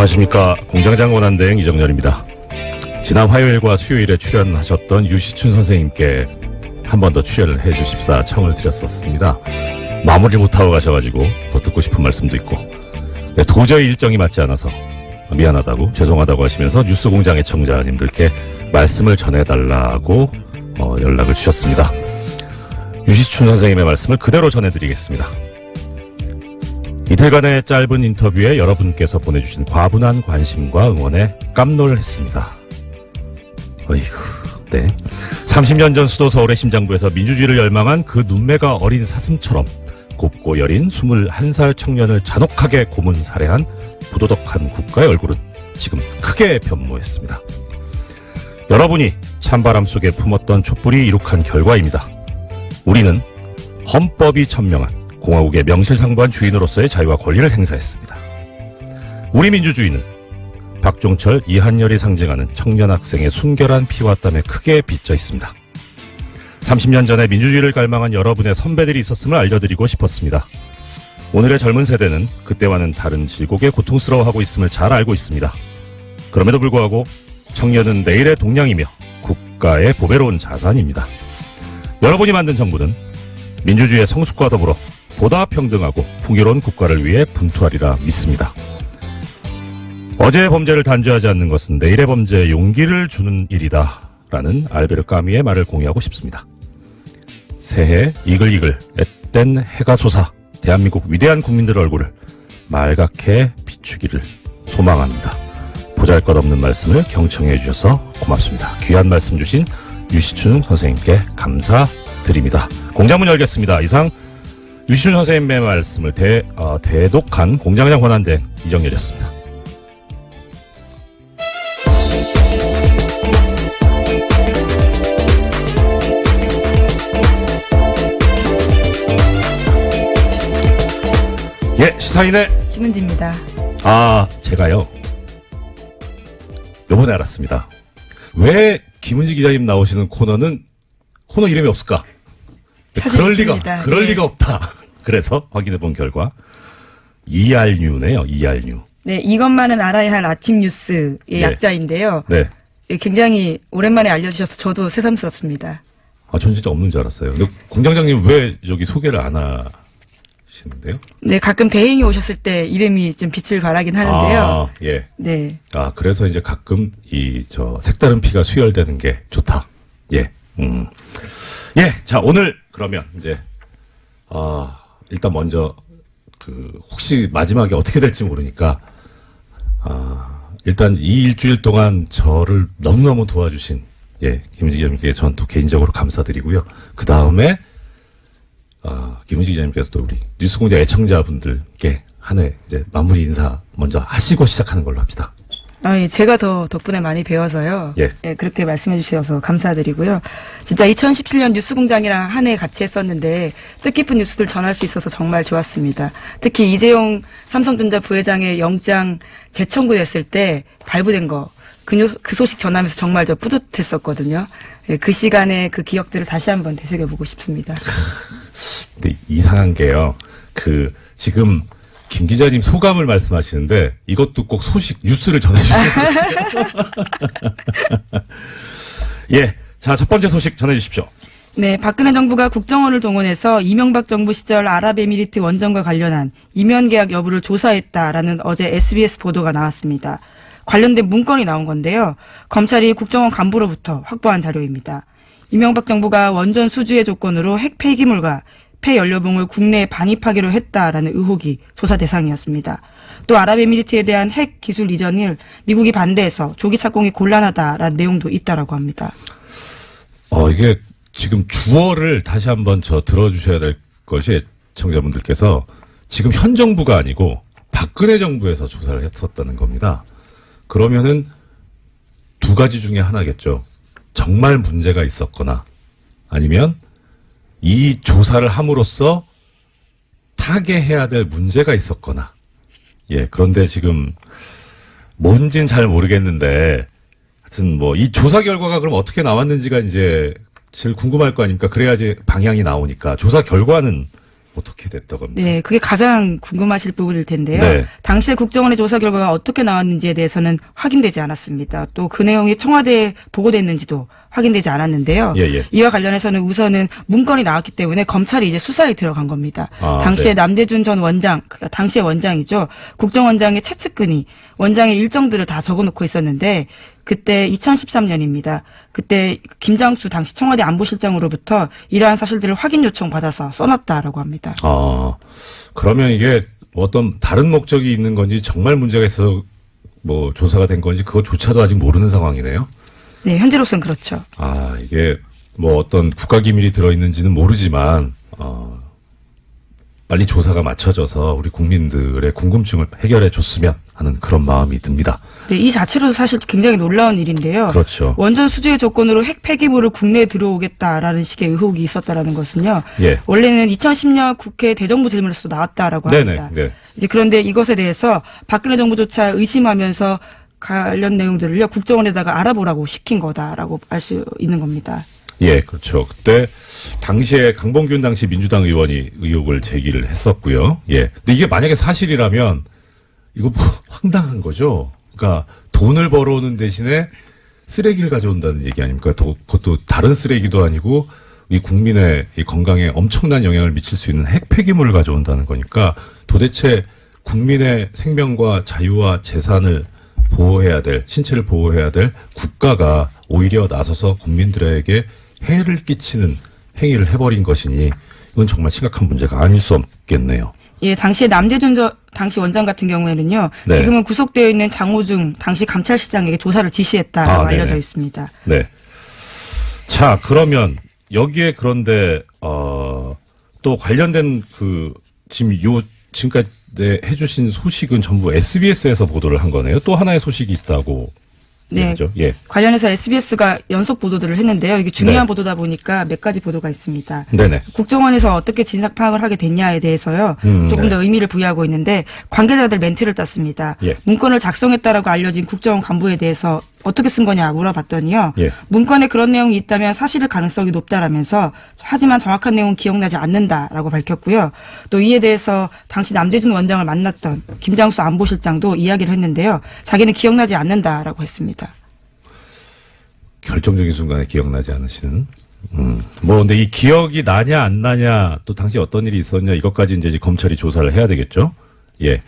안녕하십니까. 공장장 권한대행 이정렬입니다. 지난 화요일과 수요일에 출연하셨던 유시춘 선생님께 한 번 더 출연을 해주십사 청을 드렸었습니다. 마무리 못하고 가셔가지고 더 듣고 싶은 말씀도 있고, 네, 도저히 일정이 맞지 않아서 미안하다고 죄송하다고 하시면서 뉴스공장 애청자님들께 말씀을 전해달라고 연락을 주셨습니다. 유시춘 선생님의 말씀을 그대로 전해드리겠습니다. 이틀간의 짧은 인터뷰에 여러분께서 보내주신 과분한 관심과 응원에 깜놀했습니다. 어이구, 네. 30년 전 수도 서울의 심장부에서 민주주의를 열망한 그 눈매가 어린 사슴처럼 곱고 여린 21살 청년을 잔혹하게 고문 살해한 부도덕한 국가의 얼굴은 지금 크게 변모했습니다. 여러분이 찬바람 속에 품었던 촛불이 이룩한 결과입니다. 우리는 헌법이 천명한 공화국의 명실상부한 주인으로서의 자유와 권리를 행사했습니다. 우리 민주주의는 박종철, 이한열이 상징하는 청년 학생의 순결한 피와 땀에 크게 비쳐 있습니다. 30년 전에 민주주의를 갈망한 여러분의 선배들이 있었음을 알려드리고 싶었습니다. 오늘의 젊은 세대는 그때와는 다른 질곡에 고통스러워하고 있음을 잘 알고 있습니다. 그럼에도 불구하고 청년은 내일의 동량이며 국가의 보배로운 자산입니다. 여러분이 만든 정부는 민주주의의 성숙과 더불어 보다 평등하고 풍요로운 국가를 위해 분투하리라 믿습니다. 어제의 범죄를 단죄하지 않는 것은 내일의 범죄에 용기를 주는 일이다 라는 알베르 까미의 말을 공유하고 싶습니다. 새해 이글이글 앳된 해가 솟아 대한민국 위대한 국민들의 얼굴을 말갛게 비추기를 소망합니다. 보잘것없는 말씀을 경청해 주셔서 고맙습니다. 귀한 말씀 주신 유시춘 선생님께 감사드립니다. 공장문 열겠습니다. 이상 유시춘 선생님의 말씀을 대독한 공장장 권한대행 이정렬이었습니다. 예, 시사인의 김은지입니다. 제가요, 요번에 알았습니다. 왜 김은지 기자님 나오시는 코너 이름이 없을까? 그럴 리가 없다. 그래서 확인해본 결과 ERNew네요. ERNew. 네, 이것만은 알아야 할 아침 뉴스의 네. 약자인데요. 네. 굉장히 오랜만에 알려주셔서 저도 새삼스럽습니다. 전 진짜 없는 줄 알았어요. 근데 공장장님 왜 저기 소개를 안 하시는데요? 네, 가끔 대행이 오셨을 때 이름이 좀 빛을 발하긴 하는데요. 예. 네. 그래서 이제 가끔 색다른 피가 수혈되는 게 좋다. 예. 예. 자, 오늘 그러면 이제 일단 먼저 혹시 마지막에 어떻게 될지 모르니까 일단 이 일주일 동안 저를 너무너무 도와주신 김은지 기자님께 저는 또 개인적으로 감사드리고요. 그 다음에 김은지 기자님께서도 우리 뉴스공장 애청자분들께 한 해 이제 마무리 인사 먼저 하시고 시작하는 걸로 합시다. 예, 제가 더 덕분에 많이 배워서요. 예. 그렇게 말씀해 주셔서 감사드리고요. 진짜 2017년 뉴스공장이랑 한 해 같이 했었는데 뜻깊은 뉴스들 전할 수 있어서 정말 좋았습니다. 특히 이재용 삼성전자 부회장의 영장 재청구됐을 때 발부된 거, 그 소식 전하면서 정말 저 뿌듯했었거든요. 예, 그 시간에 그 기억들을 다시 한번 되새겨보고 싶습니다. 근데 이상한 게요. 지금 김 기자님 소감을 말씀하시는데 이것도 꼭 뉴스를 전해주세요. 예, 자, 첫 번째 소식 전해주십시오. 네, 박근혜 정부가 국정원을 동원해서 이명박 정부 시절 아랍에미리트 원전과 관련한 이면 계약 여부를 조사했다라는 어제 SBS 보도가 나왔습니다. 관련된 문건이 나온 건데요. 검찰이 국정원 간부로부터 확보한 자료입니다. 이명박 정부가 원전 수주의 조건으로 핵 폐기물과 폐연료봉을 국내에 반입하기로 했다라는 의혹이 조사 대상이었습니다. 또 아랍에미리트에 대한 핵 기술 이전을 미국이 반대해서 조기 착공이 곤란하다라는 내용도 있다라고 합니다. 이게 지금 주어를 다시 한번 들어주셔야 될 것이 청자분들께서 지금 현 정부가 아니고 박근혜 정부에서 조사를 했었다는 겁니다. 그러면은 두 가지 중에 하나겠죠. 정말 문제가 있었거나 아니면 이 조사를 함으로써 타개해야 될 문제가 있었거나. 예, 그런데 지금 뭔진 잘 모르겠는데 하여튼 이 조사 결과가 그럼 어떻게 나왔는지가 이제 제일 궁금할 거 아닙니까? 그래야지 방향이 나오니까. 조사 결과는 어떻게 됐다고 합니까? 네, 그게 가장 궁금하실 부분일 텐데요. 네. 당시에 국정원의 조사 결과가 어떻게 나왔는지에 대해서는 확인되지 않았습니다. 또 그 내용이 청와대에 보고됐는지도 확인되지 않았는데요. 예, 예. 이와 관련해서는 우선은 문건이 나왔기 때문에 검찰이 이제 수사에 들어간 겁니다. 당시에 네. 남대준 전 원장, 당시의 원장이죠. 국정원장의 최측근이 원장의 일정들을 다 적어놓고 있었는데 그때 2013년입니다. 그때 김장수 당시 청와대 안보실장으로부터 이러한 사실들을 확인 요청 받아서 써놨다라고 합니다. 그러면 이게 어떤 다른 목적이 있는 건지 정말 문제가 있어서 뭐 조사가 된 건지 그것조차도 아직 모르는 상황이네요. 네, 현재로서는 그렇죠. 이게 뭐 어떤 국가기밀이 들어있는지는 모르지만, 빨리 조사가 맞춰져서 우리 국민들의 궁금증을 해결해 줬으면 하는 그런 마음이 듭니다. 네, 이 자체로도 사실 굉장히 놀라운 일인데요. 그렇죠. 원전 수주의 조건으로 핵 폐기물을 국내에 들어오겠다라는 식의 의혹이 있었다라는 것은요. 예. 원래는 2010년 국회 대정부 질문에서 나왔다라고 합니다. 네. 이제 그런데 이것에 대해서 박근혜 정부조차 의심하면서 관련 내용들을요 국정원에다가 알아보라고 시킨 거다라고 알 수 있는 겁니다. 예, 그렇죠. 그때 당시에 강봉균 당시 민주당 의원이 의혹을 제기를 했었고요. 예. 근데 이게 만약에 사실이라면 이거 뭐 황당한 거죠. 그러니까 돈을 벌어오는 대신에 쓰레기를 가져온다는 얘기 아닙니까? 그것도 다른 쓰레기도 아니고 이 국민의 이 건강에 엄청난 영향을 미칠 수 있는 핵 폐기물을 가져온다는 거니까 도대체 국민의 생명과 자유와 재산을 보호해야 될, 신체를 보호해야 될 국가가 오히려 나서서 국민들에게 해를 끼치는 행위를 해버린 것이니 이건 정말 심각한 문제가 아닐 수 없겠네요. 예, 당시에 남대준 당시 원장 같은 경우에는요. 네. 지금은 구속되어 있는 장호중 당시 감찰실장에게 조사를 지시했다라고 알려져 있습니다. 네. 자, 그러면 여기에 그런데 또 관련된 지금까지 해주신 소식은 전부 SBS에서 보도를 한 거네요. 또 하나의 소식이 있다고. 네. 얘기죠. 예. 관련해서 SBS가 연속 보도들을 했는데요. 이게 중요한 네. 보도다 보니까 몇 가지 보도가 있습니다. 네네. 국정원에서 어떻게 진상 파악을 하게 됐냐에 대해서요. 조금 네. 더 의미를 부여하고 있는데 관계자들 멘트를 땄습니다. 예. 문건을 작성했다라고 알려진 국정원 간부에 대해서 어떻게 쓴 거냐 물어봤더니요. 예. 문건에 그런 내용이 있다면 사실일 가능성이 높다라면서 하지만 정확한 내용은 기억나지 않는다라고 밝혔고요. 또 이에 대해서 당시 남대준 원장을 만났던 김장수 안보실장도 이야기를 했는데요. 자기는 기억나지 않는다라고 했습니다. 결정적인 순간에 기억나지 않으시는. 근데 이 기억이 나냐 안 나냐 또 당시 어떤 일이 있었냐 이것까지 이제 검찰이 조사를 해야 되겠죠. 예.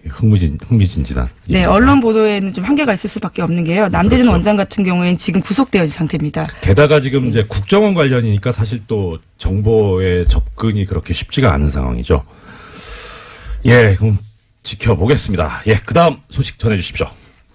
흥미진진한. 네, 일입니다. 언론 보도에는 좀 한계가 있을 수밖에 없는 게요. 남대준 그렇죠. 원장 같은 경우에는 지금 구속되어 있는 상태입니다. 게다가 지금 이제 국정원 관련이니까 사실 또 정보의 접근이 그렇게 쉽지가 않은 상황이죠. 예, 그럼 지켜보겠습니다. 예, 그 다음 소식 전해주십시오.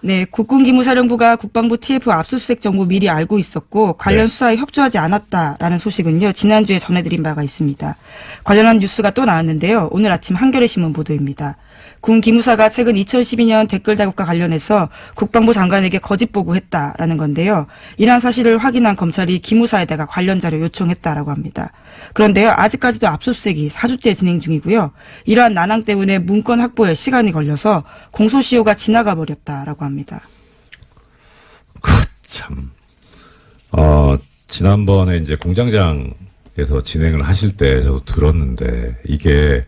네, 국군기무사령부가 국방부 TF 압수수색 정보 미리 알고 있었고 관련 네. 수사에 협조하지 않았다라는 소식은요. 지난주에 전해드린 바가 있습니다. 관련한 뉴스가 또 나왔는데요. 오늘 아침 한겨레 신문 보도입니다. 군 기무사가 최근 2012년 댓글 작업과 관련해서 국방부 장관에게 거짓 보고했다라는 건데요. 이러한 사실을 확인한 검찰이 기무사에다가 관련 자료 요청했다라고 합니다. 그런데요. 아직까지도 압수수색이 4주째 진행 중이고요. 이러한 난항 때문에 문건 확보에 시간이 걸려서 공소시효가 지나가 버렸다라고 합니다. 참. 지난번에 이제 공장장에서 진행을 하실 때 저도 들었는데 이게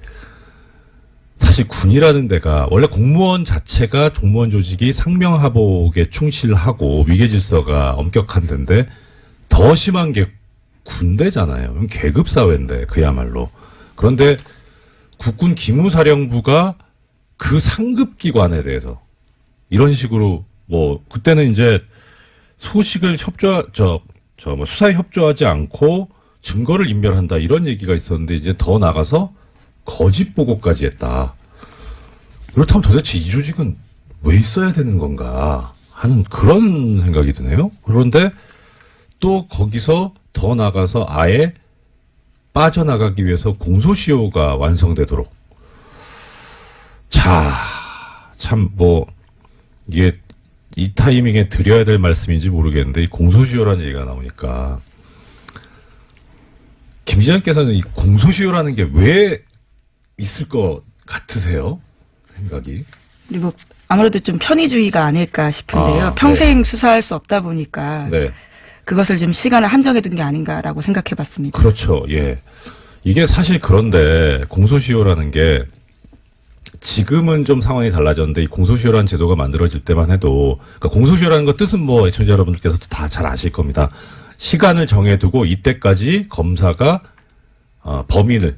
사실 군이라는 데가 원래 공무원 자체가 공무원 조직이 상명하복에 충실하고 위계질서가 엄격한 데인데 더 심한 게 군대잖아요. 계급 사회인데 그야말로. 그런데 국군 기무사령부가 그 상급 기관에 대해서 이런 식으로 그때는 이제 소식을 수사에 협조하지 않고 증거를 인멸한다 이런 얘기가 있었는데 이제 더 나가서 거짓 보고까지 했다. 그렇다면 도대체 이 조직은 왜 있어야 되는 건가 하는 그런 생각이 드네요. 그런데 또 거기서 더 나가서 아예 빠져나가기 위해서 공소시효가 완성되도록. 자, 참 이게 이 타이밍에 드려야 될 말씀인지 모르겠는데 이 공소시효라는 얘기가 나오니까 김 기자님께서는 이 공소시효라는 게 왜 있을 것 같으세요? 생각이. 그리고 아무래도 좀 편의주의가 아닐까 싶은데요. 평생 네. 수사할 수 없다 보니까 네. 그것을 좀 시간을 한정해 둔 게 아닌가라고 생각해 봤습니다. 그렇죠. 예. 이게 사실 그런데 공소시효라는 게 지금은 좀 상황이 달라졌는데 이 공소시효라는 제도가 만들어질 때만 해도 그러니까 공소시효라는 거 뜻은 뭐 애청자 여러분들께서도 다 잘 아실 겁니다. 시간을 정해두고 이때까지 검사가 범인을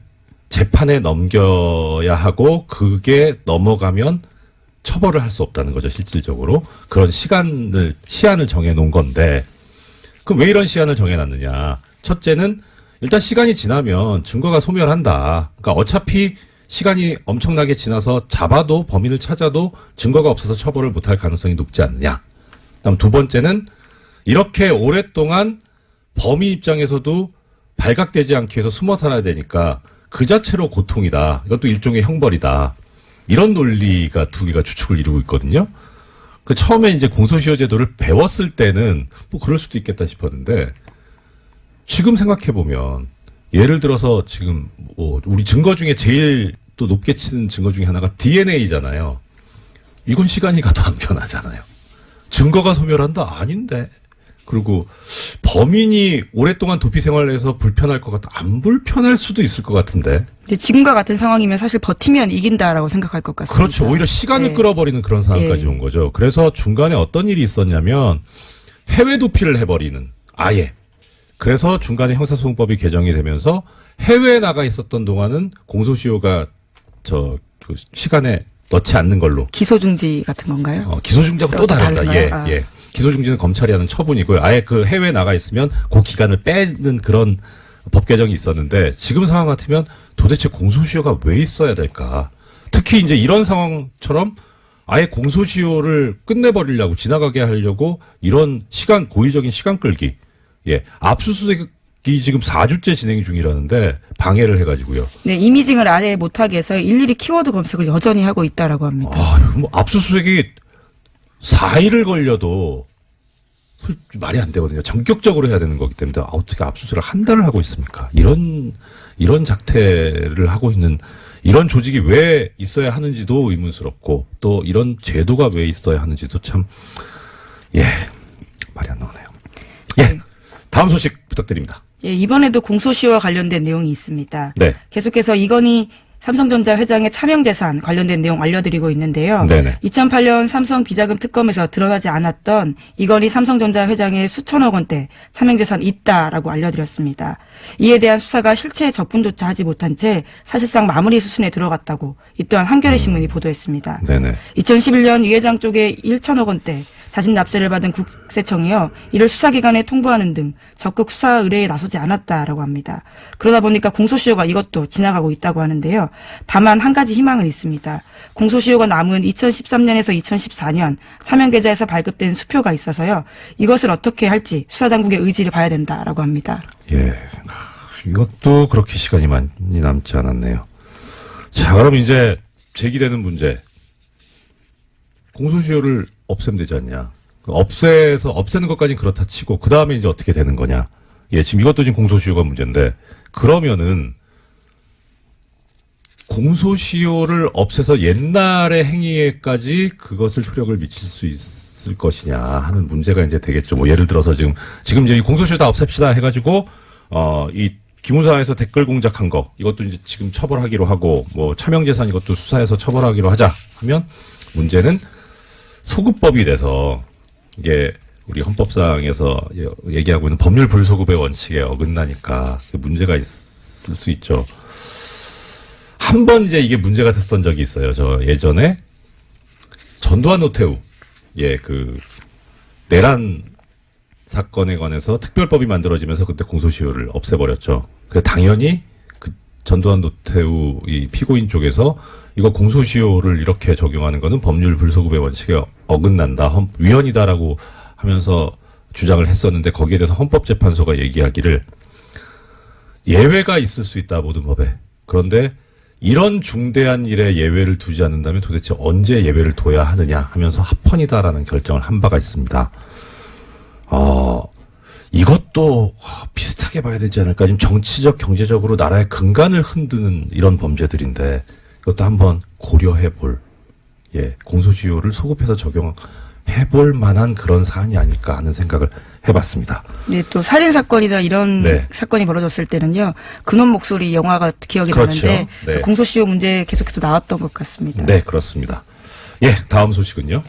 재판에 넘겨야 하고 그게 넘어가면 처벌을 할 수 없다는 거죠. 실질적으로 그런 시한을 정해놓은 건데 그럼 왜 이런 시한을 정해놨느냐. 첫째는 일단 시간이 지나면 증거가 소멸한다. 그러니까 어차피 시간이 엄청나게 지나서 잡아도 범인을 찾아도 증거가 없어서 처벌을 못할 가능성이 높지 않느냐. 그다음 두 번째는 이렇게 오랫동안 범인 입장에서도 발각되지 않기 위해서 숨어 살아야 되니까 그 자체로 고통이다. 이것도 일종의 형벌이다. 이런 논리가 두 개가 주축을 이루고 있거든요. 그 처음에 이제 공소시효 제도를 배웠을 때는 뭐 그럴 수도 있겠다 싶었는데 지금 생각해 보면 예를 들어서 지금 우리 증거 중에 제일 또 높게 치는 증거 중에 하나가 DNA잖아요. 이건 시간이 가도 안 변하잖아요. 증거가 소멸한다? 아닌데. 그리고 범인이 오랫동안 도피 생활을 해서 불편할 것 같다. 안 불편할 수도 있을 것 같은데. 근데 지금과 같은 상황이면 사실 버티면 이긴다라고 생각할 것 같습니다. 그렇죠. 오히려 시간을 네. 끌어버리는 그런 상황까지 네. 온 거죠. 그래서 중간에 어떤 일이 있었냐면 해외 도피를 해버리는 아예. 그래서 중간에 형사소송법이 개정이 되면서 해외에 나가 있었던 동안은 공소시효가 그 시간에 넣지 않는 걸로. 기소중지 같은 건가요? 기소중지하고 또 다르다. 다른가요? 예. 기소중지는 검찰이 하는 처분이고요. 아예 그 해외에 나가 있으면 그 기간을 빼는 그런 법 개정이 있었는데 지금 상황 같으면 도대체 공소시효가 왜 있어야 될까? 특히 이제 이런 상황처럼 아예 공소시효를 끝내버리려고 지나가게 하려고 이런 고의적인 시간 끌기. 예. 압수수색이 지금 4주째 진행 중이라는데 방해를 해가지고요. 네, 이미징을 아예 못하게 해서 일일이 키워드 검색을 여전히 하고 있다라고 합니다. 뭐 압수수색이 4일을 걸려도 말이 안 되거든요. 전격적으로 해야 되는 거기 때문에 어떻게 압수수색을 한 달을 하고 있습니까? 이런 작태를 하고 있는 이런 조직이 왜 있어야 하는지도 의문스럽고 또 이런 제도가 왜 있어야 하는지도 참 말이 안 나오네요. 예. 다음 소식 부탁드립니다. 예, 이번에도 공소시효와 관련된 내용이 있습니다. 네. 계속해서 이건희 삼성전자 회장의 차명재산 관련된 내용 알려드리고 있는데요. 네네. 2008년 삼성 비자금 특검에서 드러나지 않았던 이건희 삼성전자 회장의 수천억 원대 차명재산이 있다라고 알려드렸습니다. 이에 대한 수사가 실체 접근조차 하지 못한 채 사실상 마무리 수순에 들어갔다고 이 또한 한겨레 신문이 보도했습니다. 네네. 2011년 이 회장 쪽에 1천억 원대 자진 납세를 받은 국세청이요. 이를 수사기관에 통보하는 등 적극 수사 의뢰에 나서지 않았다라고 합니다. 그러다 보니까 공소시효가 이것도 지나가고 있다고 하는데요. 다만 한 가지 희망은 있습니다. 공소시효가 남은 2013년에서 2014년 사면계좌에서 발급된 수표가 있어서요. 이것을 어떻게 할지 수사당국의 의지를 봐야 된다라고 합니다. 예. 이것도 그렇게 시간이 많이 남지 않았네요. 자, 그럼 이제 제기되는 문제. 공소시효를 없애면 되지 않냐. 없애는 것까지는 그렇다 치고, 그 다음에 이제 어떻게 되는 거냐. 예, 지금 이것도 지금 공소시효가 문제인데, 그러면은, 공소시효를 없애서 옛날의 행위에까지 그것을 효력을 미칠 수 있을 것이냐 하는 문제가 이제 되겠죠. 뭐, 예를 들어서 지금 이제 이 공소시효 다 없앱시다 해가지고, 이 기무사에서 댓글 공작한 거, 이것도 이제 지금 처벌하기로 하고, 뭐, 차명재산 이것도 수사해서 처벌하기로 하자 하면, 문제는 소급법이 돼서 이게 우리 헌법상에서 얘기하고 있는 법률 불소급의 원칙에 어긋나니까 문제가 있을 수 있죠. 한 번 이제 이게 문제가 됐었던 적이 있어요. 저 예전에 전두환 노태우 내란 사건에 관해서 특별법이 만들어지면서 그때 공소시효를 없애버렸죠. 그래서 당연히 그 전두환 노태우 이 피고인 쪽에서 이거 공소시효를 이렇게 적용하는 거는 법률 불소급의 원칙에 어긋난다. 위헌이다라고 하면서 주장을 했었는데 거기에 대해서 헌법재판소가 얘기하기를 예외가 있을 수 있다. 모든 법에. 그런데 이런 중대한 일에 예외를 두지 않는다면 도대체 언제 예외를 둬야 하느냐 하면서 합헌이다라는 결정을 한 바가 있습니다. 이것도 비슷하게 봐야 되지 않을까. 지금 정치적, 경제적으로 나라의 근간을 흔드는 이런 범죄들인데 이것도 한번 고려해 볼, 공소시효를 소급해서 적용할 해볼 만한 그런 사안이 아닐까 하는 생각을 해봤습니다. 네, 또 살인 사건이나 이런 네. 사건이 벌어졌을 때는요, 그놈 목소리 영화가 기억이 그렇죠. 나는데 네. 공소시효 문제 계속해서 나왔던 것 같습니다. 네, 그렇습니다. 예, 다음 소식은요.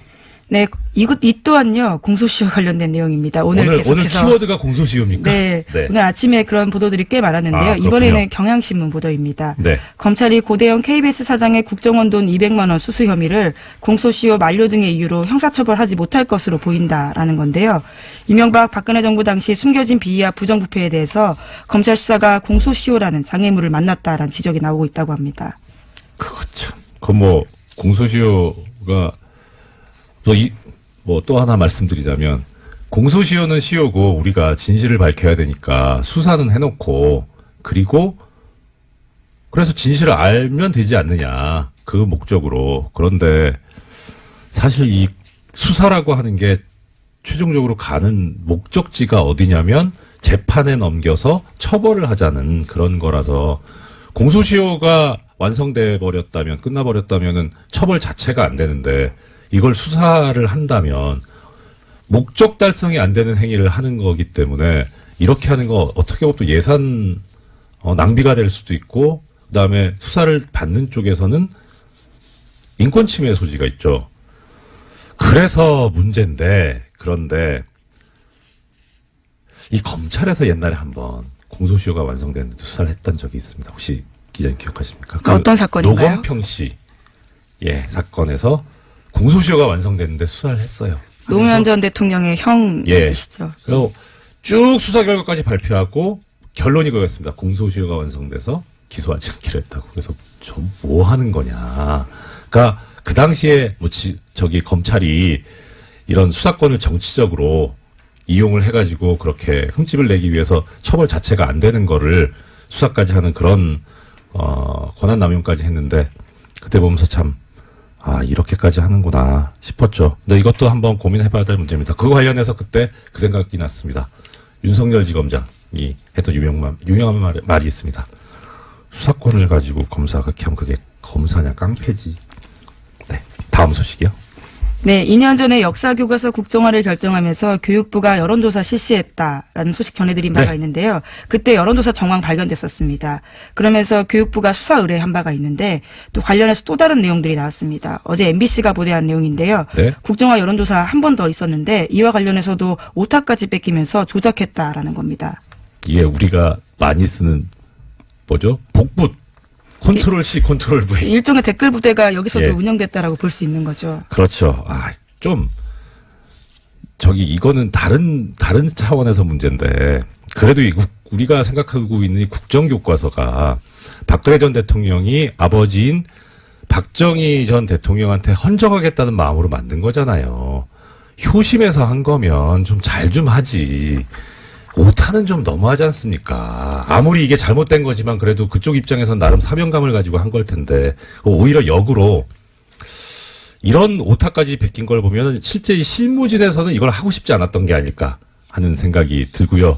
네, 이 또한요 공소시효 관련된 내용입니다. 오늘 계속해서 키워드가 공소시효입니까? 네, 오늘 아침에 그런 보도들이 꽤 많았는데요. 아, 그렇군요. 이번에는 경향신문 보도입니다. 네. 검찰이 고대영 KBS 사장의 국정원 돈 200만 원 수수 혐의를 공소시효 만료 등의 이유로 형사처벌하지 못할 것으로 보인다라는 건데요. 이명박 박근혜 정부 당시 숨겨진 비위와 부정부패에 대해서 검찰 수사가 공소시효라는 장애물을 만났다라는 지적이 나오고 있다고 합니다. 그거 참. 공소시효가 또 하나 말씀드리자면, 공소시효는 시효고, 우리가 진실을 밝혀야 되니까, 수사는 해놓고, 그래서 진실을 알면 되지 않느냐. 그 목적으로. 그런데, 사실 이 수사라고 하는 게, 최종적으로 가는 목적지가 어디냐면, 재판에 넘겨서 처벌을 하자는 그런 거라서, 공소시효가 완성돼 버렸다면, 끝나버렸다면은, 처벌 자체가 안 되는데, 이걸 수사를 한다면 목적 달성이 안 되는 행위를 하는 거기 때문에 이렇게 하는 거 어떻게 보면 또 예산 낭비가 될 수도 있고, 그다음에 수사를 받는 쪽에서는 인권 침해 소지가 있죠. 그래서 문제인데, 그런데 이 검찰에서 옛날에 한번 공소시효가 완성되는데 수사를 했던 적이 있습니다. 혹시 기자님 기억하십니까? 어떤 사건인가요? 노건평 씨 사건에서 공소시효가 완성됐는데 수사를 했어요. 노무현 전 대통령의 형이시죠. 그리고 쭉 수사 결과까지 발표하고 결론이 그거였습니다. 공소시효가 완성돼서 기소하지 않기로 했다고. 그래서 저 뭐 하는 거냐. 그러니까 그 당시에 검찰이 이런 수사권을 정치적으로 이용을 해가지고 그렇게 흠집을 내기 위해서 처벌 자체가 안 되는 거를 수사까지 하는 그런 권한 남용까지 했는데, 그때 보면서 참 이렇게까지 하는구나 싶었죠. 근데 이것도 한번 고민해봐야 될 문제입니다. 그거 관련해서 그때 그 생각이 났습니다. 윤석열 지검장이 했던 유명한 말이 있습니다. 수사권을 가지고 검사가 그렇게 하면 그게 검사냐 깡패지. 네, 다음 소식이요. 네, 2년 전에 역사교과서 국정화를 결정하면서 교육부가 여론조사 실시했다라는 소식 전해드린 바가 있는데요. 그때 여론조사 정황 발견됐었습니다. 그러면서 교육부가 수사 의뢰한 바가 있는데 또 관련해서 또 다른 내용들이 나왔습니다. 어제 MBC가 보도한 내용인데요. 네. 국정화 여론조사 한 번 더 있었는데 이와 관련해서도 오타까지 뺏기면서 조작했다라는 겁니다. 이게 우리가 많이 쓰는 복붙. 컨트롤 C, 컨트롤 V. 일종의 댓글 부대가 여기서도 예. 운영됐다라고 볼 수 있는 거죠. 그렇죠. 이거는 다른 차원에서 문제인데, 그래도 우리가 생각하고 있는 이 국정교과서가 박근혜 전 대통령이 아버지인 박정희 전 대통령한테 헌정하겠다는 마음으로 만든 거잖아요. 효심에서 한 거면 좀 잘 좀 하지. 오타는 좀 너무하지 않습니까? 아무리 이게 잘못된 거지만 그래도 그쪽 입장에선 나름 사명감을 가지고 한 걸 텐데, 오히려 역으로 이런 오타까지 베낀 걸 보면 실제 이 실무진에서는 이걸 하고 싶지 않았던 게 아닐까 하는 생각이 들고요.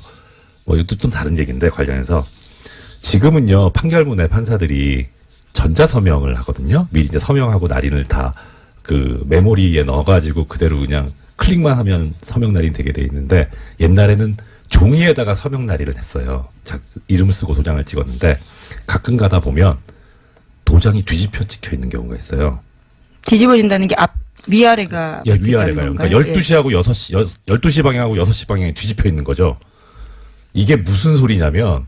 이것도 좀 다른 얘기인데, 관련해서 지금은요, 판결문에 판사들이 전자서명을 하거든요. 미리 이제 서명하고 날인을 다 그 메모리에 넣어가지고 그대로 그냥 클릭만 하면 서명 날인 되게 돼 있는데, 옛날에는 종이에다가 서명 날인을 했어요. 이름을 쓰고 도장을 찍었는데, 가끔 가다 보면 도장이 뒤집혀 찍혀 있는 경우가 있어요. 뒤집어진다는 게 위아래가. 위아래가요. 그러니까 12시하고 12시 방향하고 6시 방향이 뒤집혀 있는 거죠. 이게 무슨 소리냐면,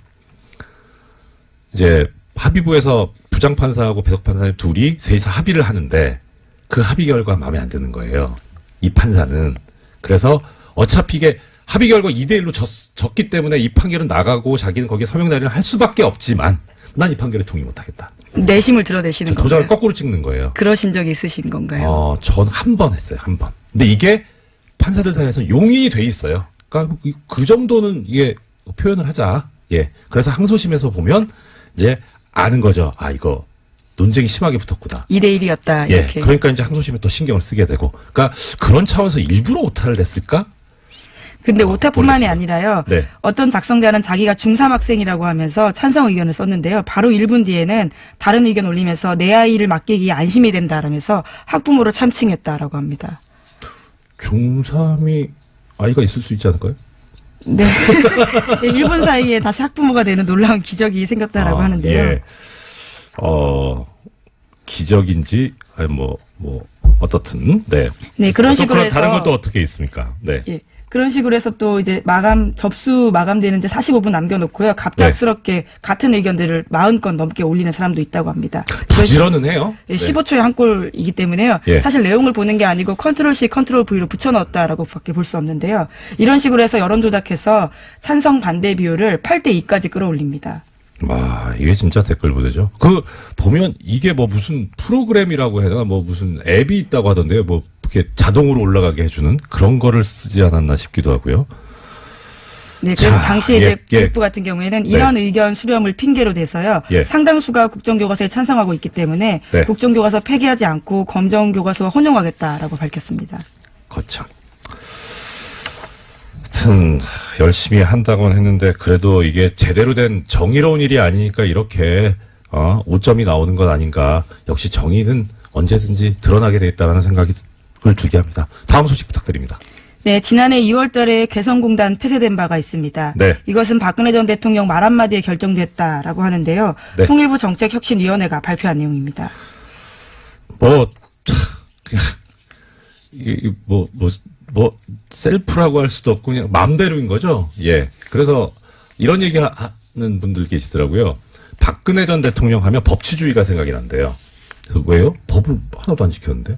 이제 합의부에서 부장판사하고 배석판사님 둘이 셋이서 합의를 하는데, 그 합의 결과 마음에 안 드는 거예요. 이 판사는. 그래서 어차피 이게 합의 결과 2대1로 졌기 때문에 이 판결은 나가고 자기는 거기에 서명 날인을 할 수밖에 없지만, 난 이 판결에 동의 못하겠다. 내심을 드러내시는 건가요? 도장을 거꾸로 찍는 거예요. 그러신 적이 있으신 건가요? 전 한 번 했어요. 한 번. 근데 이게 판사들 사이에서 용인이 돼 있어요. 그러니까 그 정도는 이게 표현을 하자. 예. 그래서 항소심에서 보면 이제 아는 거죠. 이거 논쟁이 심하게 붙었구나. 2대1이었다. 이렇게. 그러니까 이제 항소심에 또 신경을 쓰게 되고. 그러니까 그런 차원에서 일부러 오타를 냈을까? 근데 오타뿐만이 모르겠습니다. 아니라요. 네. 어떤 작성자는 자기가 중3 학생이라고 하면서 찬성 의견을 썼는데요. 바로 1분 뒤에는 다른 의견 올리면서 내 아이를 맡기기에 안심이 된다라면서 학부모를 참칭했다라고 합니다. 중3이 아이가 있을 수 있지 않을까요? 네. 1분 사이에 다시 학부모가 되는 놀라운 기적이 생겼다라고 하는데요. 예. 기적인지, 아니, 어떻든, 네. 네, 그런 식으로 해서. 다른 건 또 어떻게 있습니까? 네. 예. 그런 식으로 해서 또 이제 접수 마감되는 이제 45분 남겨놓고요. 갑작스럽게 같은 의견들을 40건 넘게 올리는 사람도 있다고 합니다. 부지런은 해요. 예, 15초에 한 골이기 때문에요. 예. 사실 내용을 보는 게 아니고 컨트롤-C, 컨트롤-V로 붙여넣었다라고 밖에 볼 수 없는데요. 이런 식으로 해서 여론 조작해서 찬성 반대 비율을 8대2까지 끌어올립니다. 와, 이게 진짜 댓글 부대죠. 보면 이게 무슨 프로그램이라고 해야 되나, 무슨 앱이 있다고 하던데요. 이렇게 자동으로 올라가게 해주는 그런 거를 쓰지 않았나 싶기도 하고요. 네, 그래서 당시에 이제 예. 교육부 같은 경우에는 이런 의견 수렴을 핑계로 대서요. 예. 상당수가 국정교과서에 찬성하고 있기 때문에 네. 국정교과서 폐기하지 않고 검정교과서와 혼용하겠다라고 밝혔습니다. 거참. 하여튼 열심히 한다고는 했는데 그래도 이게 제대로 된 정의로운 일이 아니니까 이렇게 오점이 나오는 것 아닌가. 역시 정의는 언제든지 드러나게 돼 있다는 생각을 들게 합니다. 다음 소식 부탁드립니다. 네, 지난해 2월 달에 개성공단 폐쇄된 바가 있습니다. 네. 이것은 박근혜 전 대통령 말 한마디에 결정됐다라고 하는데요. 네. 통일부 정책혁신위원회가 발표한 내용입니다. 이게 셀프라고 할 수도 없고 그냥 마음대로인 거죠. 예. 그래서 이런 얘기 하는 분들 계시더라고요. 박근혜 전 대통령 하면 법치주의가 생각이 난대요. 그래서 왜요? 법을 하나도 안 지켰는데?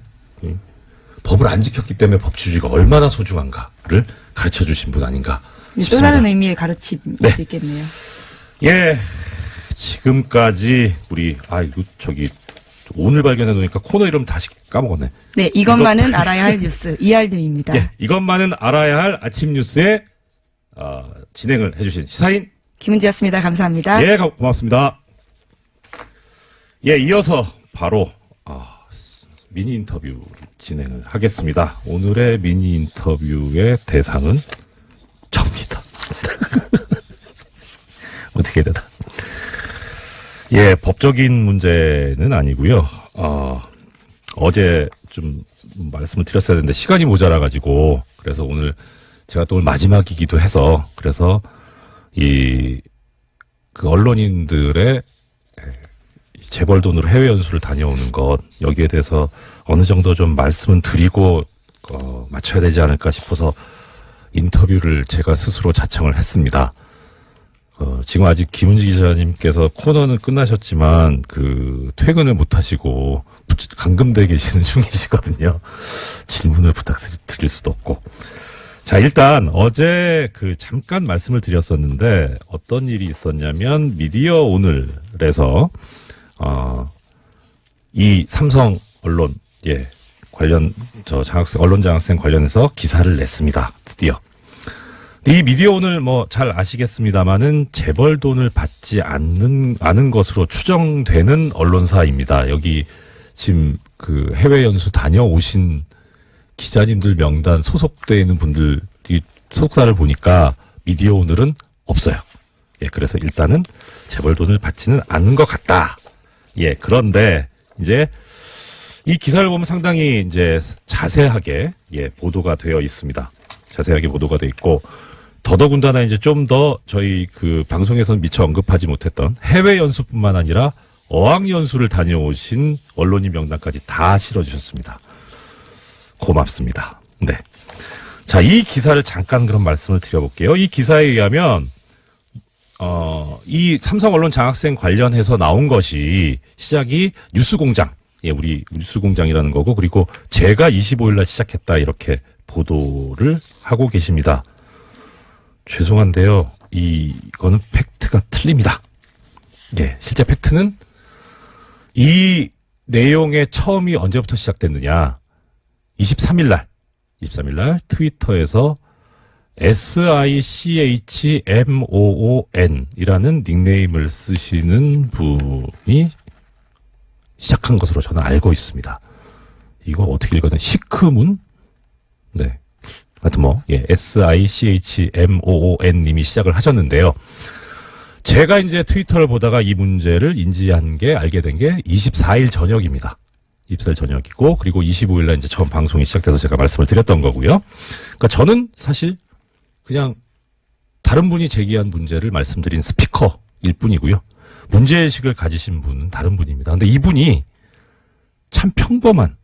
법을 안 지켰기 때문에 법치주의가 얼마나 소중한가를 가르쳐 주신 분 아닌가 싶습니다. 또 다른 의미의 가르침일 네. 수 있겠네요. 예. 지금까지 오늘 발견해 놓으니까 코너 이름 다시 까먹었네. 네, 이것만은 알아야 할 뉴스 이알드입니다. 예. 이것만은 알아야 할 아침 뉴스에 진행을 해주신 시사인 김은지였습니다. 감사합니다. 예, 고맙습니다. 예, 이어서 바로 미니 인터뷰를 진행을 하겠습니다. 오늘의 미니 인터뷰의 대상은 접니다. 어떻게 되나? 예, 법적인 문제는 아니고요. 어제 좀 말씀을 드렸어야 되는데 시간이 모자라가지고 그래서 오늘 제가 또 오늘 마지막이기도 해서 그래서 그 언론인들의 재벌 돈으로 해외 연수를 다녀오는 것 여기에 대해서 어느 정도 좀 말씀은 드리고 맞춰야 되지 않을까 싶어서 인터뷰를 제가 스스로 자청을 했습니다. 지금 아직 김은지 기자님께서 코너는 끝나셨지만 퇴근을 못 하시고 감금돼 계시는 중이시거든요. 질문을 부탁드릴 수도 없고. 자, 일단 어제 잠깐 말씀을 드렸었는데 어떤 일이 있었냐면 미디어 오늘에서 이 삼성 언론 관련 언론 장학생 관련해서 기사를 냈습니다. 드디어. 이 미디어 오늘 잘 아시겠습니다만은 재벌 돈을 받지 않은 것으로 추정되는 언론사입니다. 여기 지금 해외 연수 다녀오신 기자님들 명단 소속되어 있는 분들이 소속사를 보니까 미디어 오늘은 없어요. 예, 그래서 일단은 재벌 돈을 받지는 않은 것 같다. 예, 그런데 이제 이 기사를 보면 상당히 이제 자세하게 보도가 되어 있습니다. 자세하게 보도가 되어 있고 더더군다나 이제 좀 더 저희 방송에서는 미처 언급하지 못했던 해외 연수뿐만 아니라 어학 연수를 다녀오신 언론인 명단까지 다 실어주셨습니다. 고맙습니다. 네. 자, 이 기사를 잠깐 그럼 말씀을 드려볼게요. 이 기사에 의하면 이 삼성 언론 장학생 관련해서 나온 것이 시작이 뉴스공장, 우리 뉴스공장이라는 거고 그리고 제가 25일날 시작했다 이렇게 보도를 하고 계십니다. 죄송한데요. 이거는 팩트가 틀립니다. 예, 실제 팩트는 이 내용의 처음이 언제부터 시작됐느냐. 23일 날 트위터에서 SICHMOON 이라는 닉네임을 쓰시는 분이 시작한 것으로 저는 알고 있습니다. 이거 어떻게 읽어야 되나? 시크문? 네. 하여튼 SICHMOON 님이 시작을 하셨는데요. 제가 이제 트위터를 보다가 이 문제를 알게 된 게 24일 저녁입니다. 입사일 저녁이고, 그리고 25일날 이제 처음 방송이 시작돼서 제가 말씀을 드렸던 거고요. 그러니까 저는 사실 그냥 다른 분이 제기한 문제를 말씀드린 스피커일 뿐이고요. 문제의식을 가지신 분은 다른 분입니다. 근데 이분이 참 평범한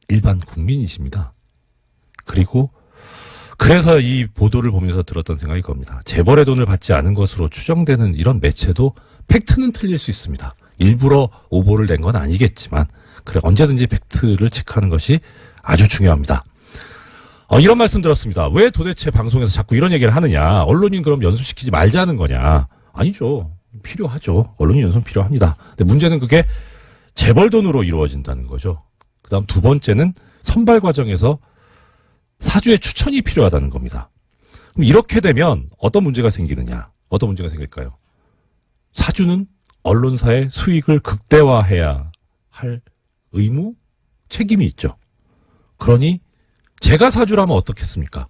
일반 국민이십니다. 그리고 그래서 이 보도를 보면서 들었던 생각이 겁니다. 재벌의 돈을 받지 않은 것으로 추정되는 이런 매체도 팩트는 틀릴 수 있습니다. 일부러 오보를 낸 건 아니겠지만, 그래, 언제든지 팩트를 체크하는 것이 아주 중요합니다. 이런 말씀 들었습니다. 왜 도대체 방송에서 자꾸 이런 얘기를 하느냐. 언론인 그럼 연수시키지 말자는 거냐. 아니죠. 필요하죠. 언론인 연수는 필요합니다. 근데 문제는 그게 재벌 돈으로 이루어진다는 거죠. 그 다음 두 번째는 선발 과정에서 사주의 추천이 필요하다는 겁니다. 그럼 이렇게 되면 어떤 문제가 생기느냐. 어떤 문제가 생길까요? 사주는 언론사의 수익을 극대화해야 할 의무, 책임이 있죠. 그러니 제가 사주라면 어떻겠습니까?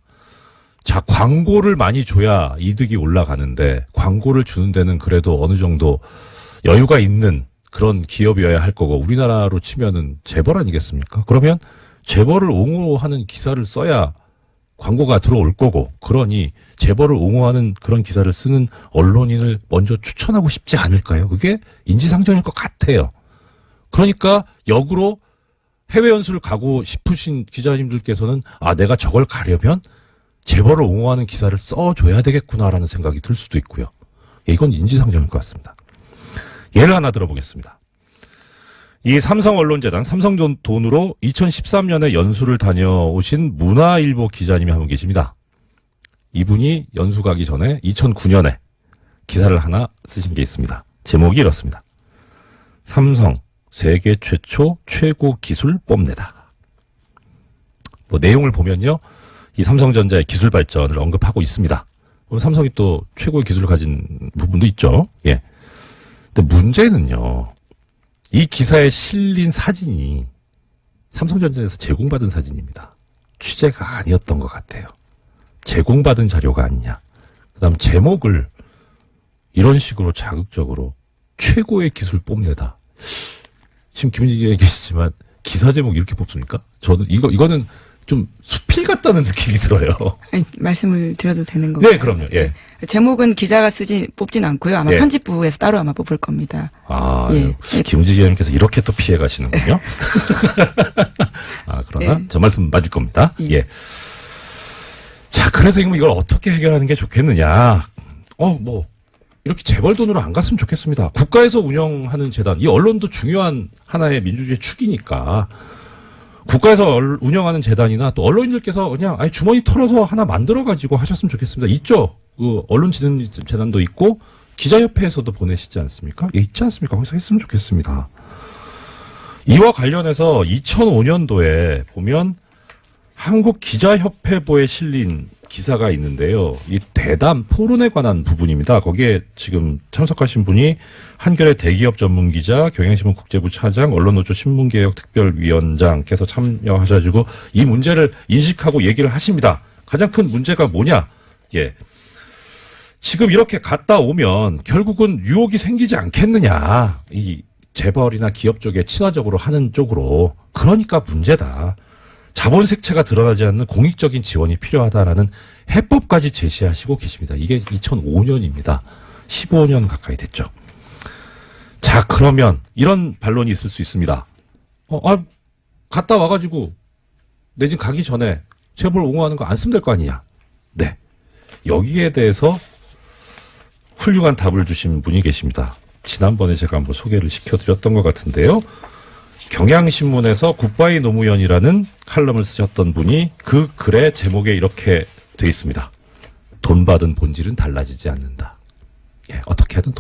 자, 광고를 많이 줘야 이득이 올라가는데 광고를 주는 데는 그래도 어느 정도 여유가 있는 그런 기업이어야 할 거고, 우리나라로 치면은 재벌 아니겠습니까? 그러면 재벌을 옹호하는 기사를 써야 광고가 들어올 거고, 그러니 재벌을 옹호하는 그런 기사를 쓰는 언론인을 먼저 추천하고 싶지 않을까요? 그게 인지상정일 것 같아요. 그러니까 역으로 해외 연수를 가고 싶으신 기자님들께서는 내가 저걸 가려면 재벌을 옹호하는 기사를 써줘야 되겠구나라는 생각이 들 수도 있고요. 이건 인지상정일 것 같습니다. 예를 하나 들어보겠습니다. 이 삼성언론재단, 삼성 돈으로 2013년에 연수를 다녀오신 문화일보 기자님이 한 분 계십니다. 이분이 연수 가기 전에 2009년에 기사를 하나 쓰신 게 있습니다. 제목이 이렇습니다. 삼성, 세계 최초 최고 기술 뽐내다. 내용을 보면요, 이 삼성전자의 기술 발전을 언급하고 있습니다. 삼성이 또 최고의 기술을 가진 부분도 있죠. 예. 근데 문제는요, 이 기사에 실린 사진이 삼성전자에서 제공받은 사진입니다. 취재가 아니었던 것 같아요. 제공받은 자료가 아니냐. 그 다음 제목을 이런 식으로 자극적으로 최고의 기술 뽐내다. 지금 김은지 기자 계시지만 기사 제목 이렇게 뽑습니까? 저는 이거는 좀 수필 같다는 느낌이 들어요. 아니, 말씀을 드려도 되는 건가요? 네, 그럼요. 예. 제목은 기자가 뽑진 않고요. 아마 예. 편집부에서 따로 아마 뽑을 겁니다. 예. 김은지 기자님께서 이렇게 또 피해 가시는군요. 그러나 저 말씀 맞을 겁니다. 예. 자, 그래서 이걸 어떻게 해결하는 게 좋겠느냐. 이렇게 재벌 돈으로 안 갔으면 좋겠습니다. 국가에서 운영하는 재단, 이 언론도 중요한 하나의 민주주의 축이니까 국가에서 운영하는 재단이나 또 언론인들께서 그냥 주머니 털어서 하나 만들어가지고 하셨으면 좋겠습니다. 있죠. 언론진흥재단도 있고 기자협회에서도 보내시지 않습니까? 있지 않습니까? 거기서 했으면 좋겠습니다. 이와 관련해서 2005년도에 보면 한국기자협회보에 실린 기사가 있는데요. 이 대담 토론에 관한 부분입니다. 거기에 지금 참석하신 분이 한겨레 대기업 전문기자, 경향신문 국제부 차장, 언론노조 신문개혁 특별위원장께서 참여하셔가지고 이 문제를 인식하고 얘기를 하십니다. 가장 큰 문제가 뭐냐? 예. 지금 이렇게 갔다 오면 결국은 유혹이 생기지 않겠느냐. 이 재벌이나 기업 쪽에 친화적으로 하는 쪽으로. 그러니까 문제다. 자본 색채가 드러나지 않는 공익적인 지원이 필요하다라는 해법까지 제시하시고 계십니다. 이게 2005년입니다. 15년 가까이 됐죠. 자, 그러면 이런 반론이 있을 수 있습니다. 갔다 와가지고 내 집 가기 전에 재벌 옹호하는 거 안 쓰면 될 거 아니냐. 네. 여기에 대해서 훌륭한 답을 주신 분이 계십니다. 지난번에 제가 한번 소개를 시켜드렸던 것 같은데요. 경향신문에서 굿바이 노무현이라는 칼럼을 쓰셨던 분이 그 글의 제목에 이렇게 돼 있습니다. 돈 받은 본질은 달라지지 않는다. 예, 어떻게 하든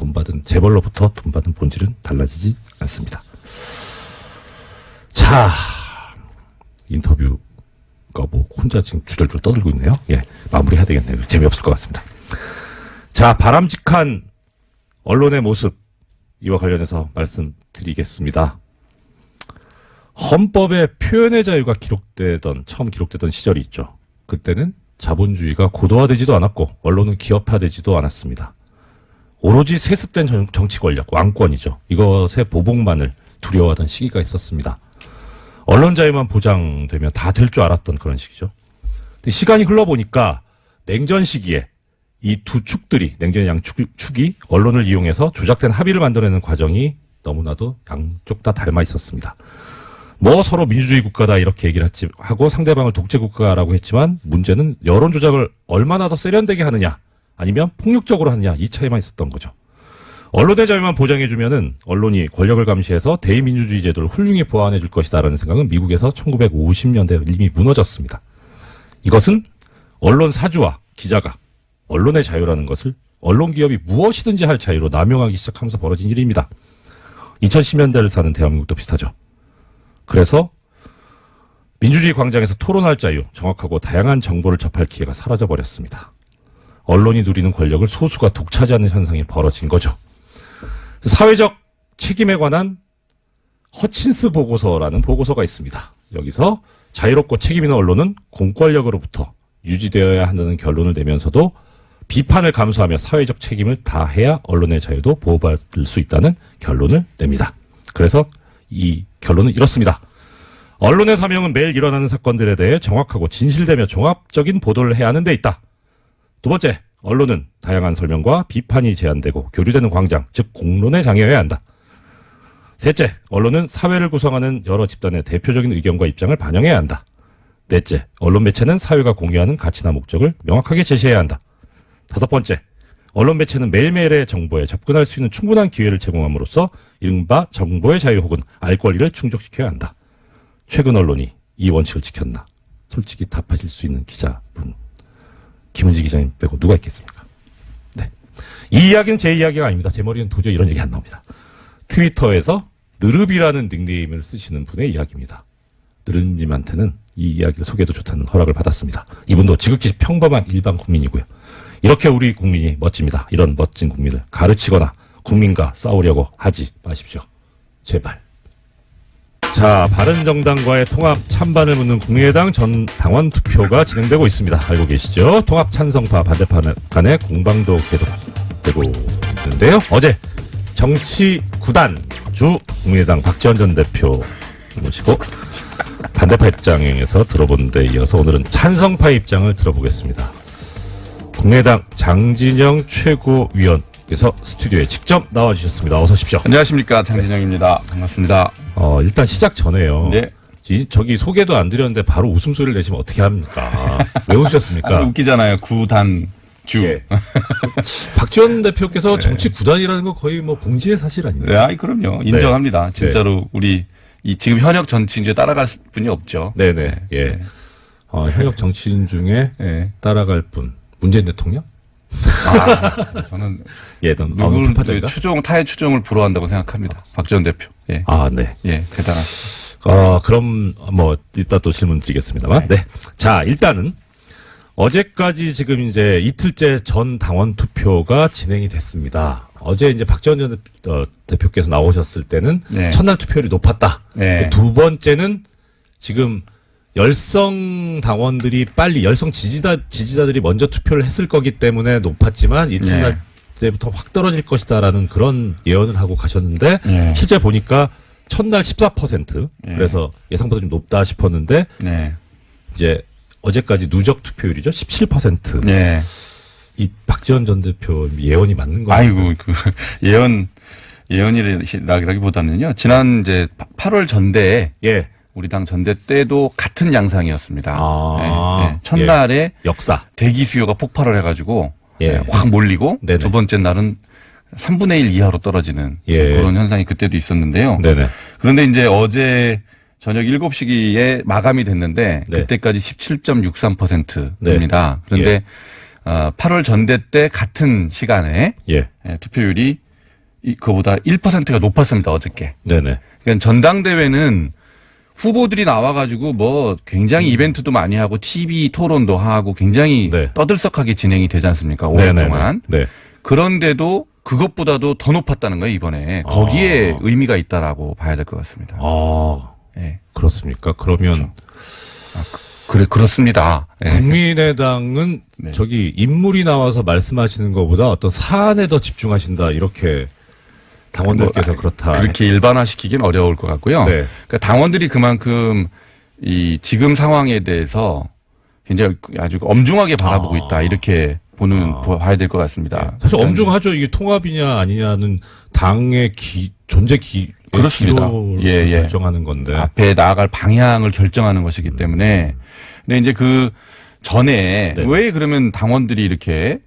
재벌로부터 돈 받은 본질은 달라지지 않습니다. 자, 인터뷰가 혼자 지금 주절주절 떠들고 있네요. 예, 마무리해야 되겠네요. 재미없을 것 같습니다. 자, 바람직한 언론의 모습, 이와 관련해서 말씀드리겠습니다. 헌법에 표현의 자유가 처음 기록되던 시절이 있죠. 그때는 자본주의가 고도화되지도 않았고 언론은 기업화되지도 않았습니다. 오로지 세습된 정치 권력, 왕권이죠. 이것의 보복만을 두려워하던 시기가 있었습니다. 언론 자유만 보장되면 다 될 줄 알았던 그런 시기죠. 근데 시간이 흘러보니까 냉전 시기에 이 두 축들이, 냉전의 양축이 언론을 이용해서 조작된 합의를 만들어내는 과정이 너무나도 양쪽 다 닮아 있었습니다. 뭐 서로 민주주의 국가다 이렇게 얘기를 하고 상대방을 독재 국가라고 했지만 문제는 여론 조작을 얼마나 더 세련되게 하느냐 아니면 폭력적으로 하느냐 이 차이만 있었던 거죠. 언론의 자유만 보장해주면은 언론이 권력을 감시해서 대의민주주의 제도를 훌륭히 보완해 줄 것이다라는 생각은 미국에서 1950년대에 이미 무너졌습니다. 이것은 언론 사주와 기자가 언론의 자유라는 것을 언론 기업이 무엇이든지 할 자유로 남용하기 시작하면서 벌어진 일입니다. 2010년대를 사는 대한민국도 비슷하죠. 그래서 민주주의 광장에서 토론할 자유, 정확하고 다양한 정보를 접할 기회가 사라져버렸습니다. 언론이 누리는 권력을 소수가 독차지하는 현상이 벌어진 거죠. 사회적 책임에 관한 허친스 보고서라는 보고서가 있습니다. 여기서 자유롭고 책임 있는 언론은 공권력으로부터 유지되어야 한다는 결론을 내면서도 비판을 감수하며 사회적 책임을 다해야 언론의 자유도 보호받을 수 있다는 결론을 냅니다. 그래서 이 결론은 이렇습니다. 언론의 사명은 매일 일어나는 사건들에 대해 정확하고 진실되며 종합적인 보도를 해야 하는 데 있다. 두 번째, 언론은 다양한 설명과 비판이 제한되고 교류되는 광장, 즉 공론의 장이어야 한다. 셋째, 언론은 사회를 구성하는 여러 집단의 대표적인 의견과 입장을 반영해야 한다. 넷째, 언론 매체는 사회가 공유하는 가치나 목적을 명확하게 제시해야 한다. 다섯 번째, 언론 매체는 매일매일의 정보에 접근할 수 있는 충분한 기회를 제공함으로써 이른바 정보의 자유 혹은 알 권리를 충족시켜야 한다. 최근 언론이 이 원칙을 지켰나? 솔직히 답하실 수 있는 기자분, 김은지 기자님 빼고 누가 있겠습니까? 네. 이 이야기는 제 이야기가 아닙니다. 제 머리는 도저히 이런 얘기 안 나옵니다. 트위터에서 느릅이라는 닉네임을 쓰시는 분의 이야기입니다. 느릅님한테는 이 이야기를 소개해도 좋다는 허락을 받았습니다. 이분도 지극히 평범한 일반 국민이고요. 이렇게 우리 국민이 멋집니다. 이런 멋진 국민을 가르치거나 국민과 싸우려고 하지 마십시오. 제발. 자, 바른정당과의 통합 찬반을 묻는 국민의당 전 당원 투표가 진행되고 있습니다. 알고 계시죠? 통합 찬성파 반대파 간의 공방도 계속되고 있는데요. 어제 정치 9단 주 국민의당 박지원 전 대표 모시고 반대파 입장에서 들어본 데 이어서 오늘은 찬성파 입장을 들어보겠습니다. 국민의당 장진영 최고위원께서 스튜디오에 직접 나와주셨습니다. 어서 오십시오. 안녕하십니까, 장진영입니다. 반갑습니다. 일단 시작 전에요. 네. 저기 소개도 안 드렸는데 바로 웃음소리를 내시면 어떻게 합니까? 왜 웃으셨습니까? 웃기잖아요. 구단 주. 예. 박지원 대표께서 정치 구단이라는 거 거의 뭐 공지의 사실 아닙니까? 네, 아이, 그럼요. 인정합니다. 진짜로 우리 지금 현역 정치인주에 따라갈 분이 없죠. 네네. 예. 현역 정치인 중에 따라갈 분. 문재인 대통령? 저는 누굴 타의 추종을 불허한다고 생각합니다. 박지원 대표. 예. 네. 예, 대단하시죠. 그럼 이따 또 질문 드리겠습니다만. 네. 자, 일단은 어제까지 지금 이제 이틀째 전 당원 투표가 진행이 됐습니다. 어제 이제 박지원 전 대표께서 나오셨을 때는 첫날 투표율이 높았다. 두 번째는 지금 열성 당원들이 빨리 열성 지지자들이 먼저 투표를 했을 거기 때문에 높았지만 이튿날 때부터 확 떨어질 것이다라는 그런 예언을 하고 가셨는데 실제 보니까 첫날 14% 그래서 예상보다 좀 높다 싶었는데 이제 어제까지 누적 투표율이죠 17%. 이 박지원 전 대표 예언이 맞는 거예요? 아이고 예언이라기보다는요 지난 이제 8월 전대에 우리 당 전대 때도 같은 양상이었습니다. 첫날에 역사 대기 수요가 폭발을 해가지고 확 몰리고 두 번째 날은 3분의 1 이하로 떨어지는 그런 현상이 그때도 있었는데요. 그런데 이제 어제 저녁 7시기에 마감이 됐는데 그때까지 17.63%입니다. 그런데 8월 전대 때 같은 시간에 투표율이 그보다 1%가 높았습니다. 어저께. 그러니까 전당대회는 후보들이 나와가지고 뭐 굉장히 이벤트도 많이 하고 TV 토론도 하고 굉장히 떠들썩하게 진행이 되지 않습니까? 오랫동안. 그런데도 그것보다도 더 높았다는 거예요, 이번에. 거기에 의미가 있다라고 봐야 될 것 같습니다. 그렇습니까? 그러면. 그렇습니다. 국민의당은 저기 인물이 나와서 말씀하시는 것보다 어떤 사안에 더 집중하신다, 이렇게 당원들께서 그렇다. 그렇게 일반화시키기는 어려울 것 같고요. 네. 그러니까 당원들이 그만큼 이 지금 상황에 대해서 굉장히 아주 엄중하게 바라보고 있다. 이렇게 봐야 될 것 같습니다. 네. 사실 엄중하죠. 이게 통합이냐 아니냐는 당의 존재 그렇습니다. 기로를 결정하는 건데. 앞에 나아갈 방향을 결정하는 것이기 때문에. 근데 이제 그 전에 네. 왜 그러면 당원들이 이렇게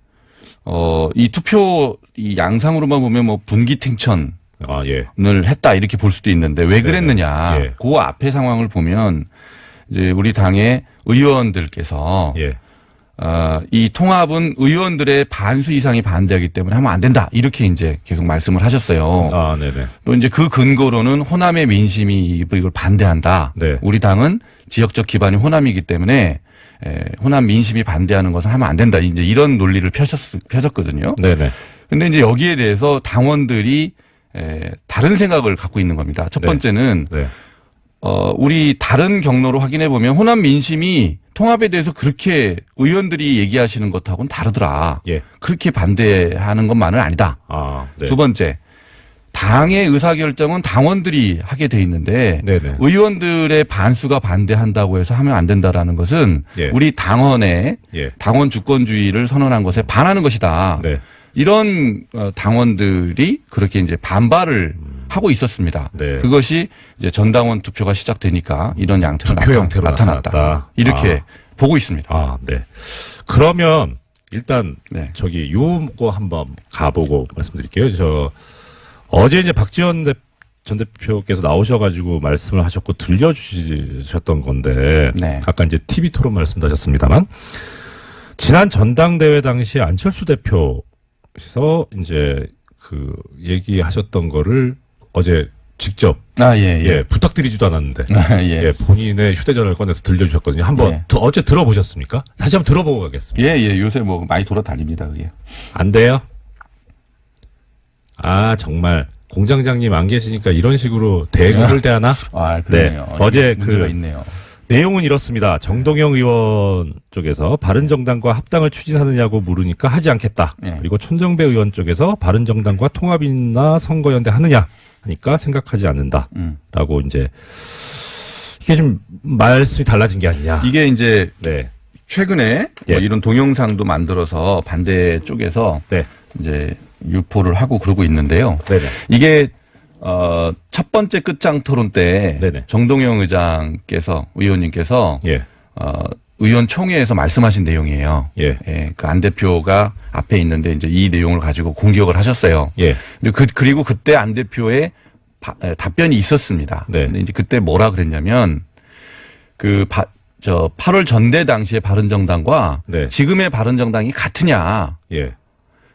이 투표 이 양상으로만 보면 뭐 분기탱천을 했다 이렇게 볼 수도 있는데 왜 그랬느냐. 예. 그 앞에 상황을 보면 이제 우리 당의 의원들께서 이 통합은 의원들의 반수 이상이 반대하기 때문에 하면 안 된다. 이렇게 이제 계속 말씀을 하셨어요. 네네. 또 이제 그 근거로는 호남의 민심이 이걸 반대한다. 네. 우리 당은 지역적 기반이 호남이기 때문에 호남 민심이 반대하는 것은 하면 안 된다. 이제 이런 논리를 펴셨거든요. 네네. 근데 이제 여기에 대해서 당원들이 다른 생각을 갖고 있는 겁니다. 첫 번째는 우리 다른 경로로 확인해 보면 호남 민심이 통합에 대해서 그렇게 의원들이 얘기하시는 것하고는 다르더라. 그렇게 반대하는 것만은 아니다. 두 번째, 당의 의사결정은 당원들이 하게 돼 있는데 의원들의 반수가 반대한다고 해서 하면 안 된다라는 것은 우리 당원의 당원 주권주의를 선언한 것에 반하는 것이다. 이런 당원들이 그렇게 이제 반발을 하고 있었습니다. 그것이 이제 전당원 투표가 시작되니까 이런 양태로 나타났다. 이렇게 보고 있습니다. 네. 그러면 일단 저기 요거 한번 가보고 말씀드릴게요. 어제 이제 박지원 전 대표께서 나오셔가지고 말씀을 하셨고 들려주셨던 건데 아까 이제 TV 토론 말씀도 하셨습니다만 지난 전당대회 당시 안철수 대표께서 이제 그 얘기하셨던 거를 어제 직접 부탁드리지도 않았는데 본인의 휴대전화를 꺼내서 들려주셨거든요. 한번 어제 들어보셨습니까? 다시 한번 들어보고 가겠습니다. 요새 뭐 많이 돌아다닙니다. 그게 안 돼요? 정말 공장장님 안 계시니까 이런 식으로 대국을 대하나? 그러네요. 어제 문제가 있네요. 내용은 이렇습니다. 정동영 의원 쪽에서 바른정당과 합당을 추진하느냐고 물으니까 하지 않겠다. 그리고 천정배 의원 쪽에서 바른정당과 통합이나 선거연대 하느냐 하니까 생각하지 않는다. 라고 이제 이게 좀 말씀이 달라진 게 아니냐. 이게 이제 최근에 뭐 이런 동영상도 만들어서 반대 쪽에서 이제 유포를 하고 그러고 있는데요. 이게 첫 번째 끝장 토론 때 정동영 의원님께서 의원총회에서 말씀하신 내용이에요. 그 안 대표가 앞에 있는데 이제 이 내용을 가지고 공격을 하셨어요. 근데 그리고 그때 안 대표의 답변이 있었습니다. 근데 이제 그때 뭐라 그랬냐면 8월 전대 당시의 바른정당과 지금의 바른정당이 같으냐.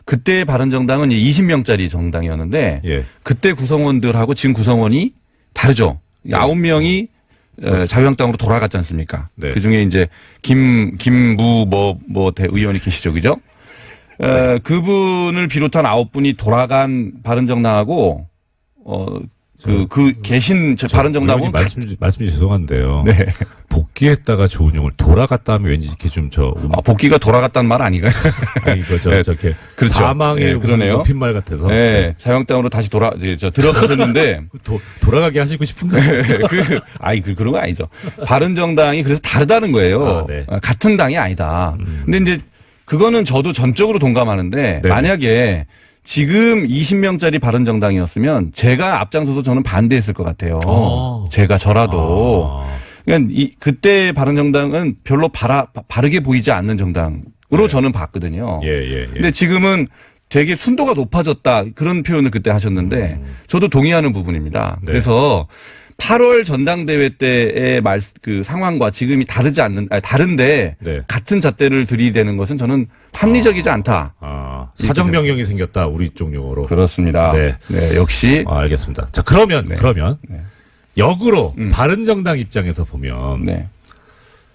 그때 바른정당은 20명짜리 정당이었는데 그때 구성원들하고 지금 구성원이 다르죠. 9명이 자유한국당으로 돌아갔지 않습니까? 그중에 이제 김무 의원이 계시죠. 그죠? 그분을 비롯한 9분이 돌아간 바른정당하고 계신 바른정당은 말씀이 죄송한데요. 복귀했다가 좋은 용을 돌아갔다 하면 왠지 이렇게 좀 복귀가 돌아갔다는 말 아닌가요? 저렇게 그렇죠. 사망의 높임말 같아서. 자유한국당으로 다시 들어가셨는데 돌아가게 하시고 싶은데. 그런 거 아니죠. 바른정당이 그래서 다르다는 거예요. 같은 당이 아니다. 근데 이제 그거는 저도 전적으로 동감하는데 만약에 지금 20명짜리 바른정당이었으면 제가 앞장서서 저는 반대했을 것 같아요. 저라도. 그러니까 그때 바른정당은 별로 바르게 보이지 않는 정당으로 저는 봤거든요. 근데 지금은 되게 순도가 높아졌다 그런 표현을 그때 하셨는데 저도 동의하는 부분입니다. 그래서 8월 전당대회 때의 그 상황과 지금이 다른데 같은 잣대를 들이대는 것은 저는 합리적이지 않다. 사정명령이 생겼다. 우리 쪽 용어로. 그렇습니다. 역시. 알겠습니다. 자, 그러면 역으로 바른정당 입장에서 보면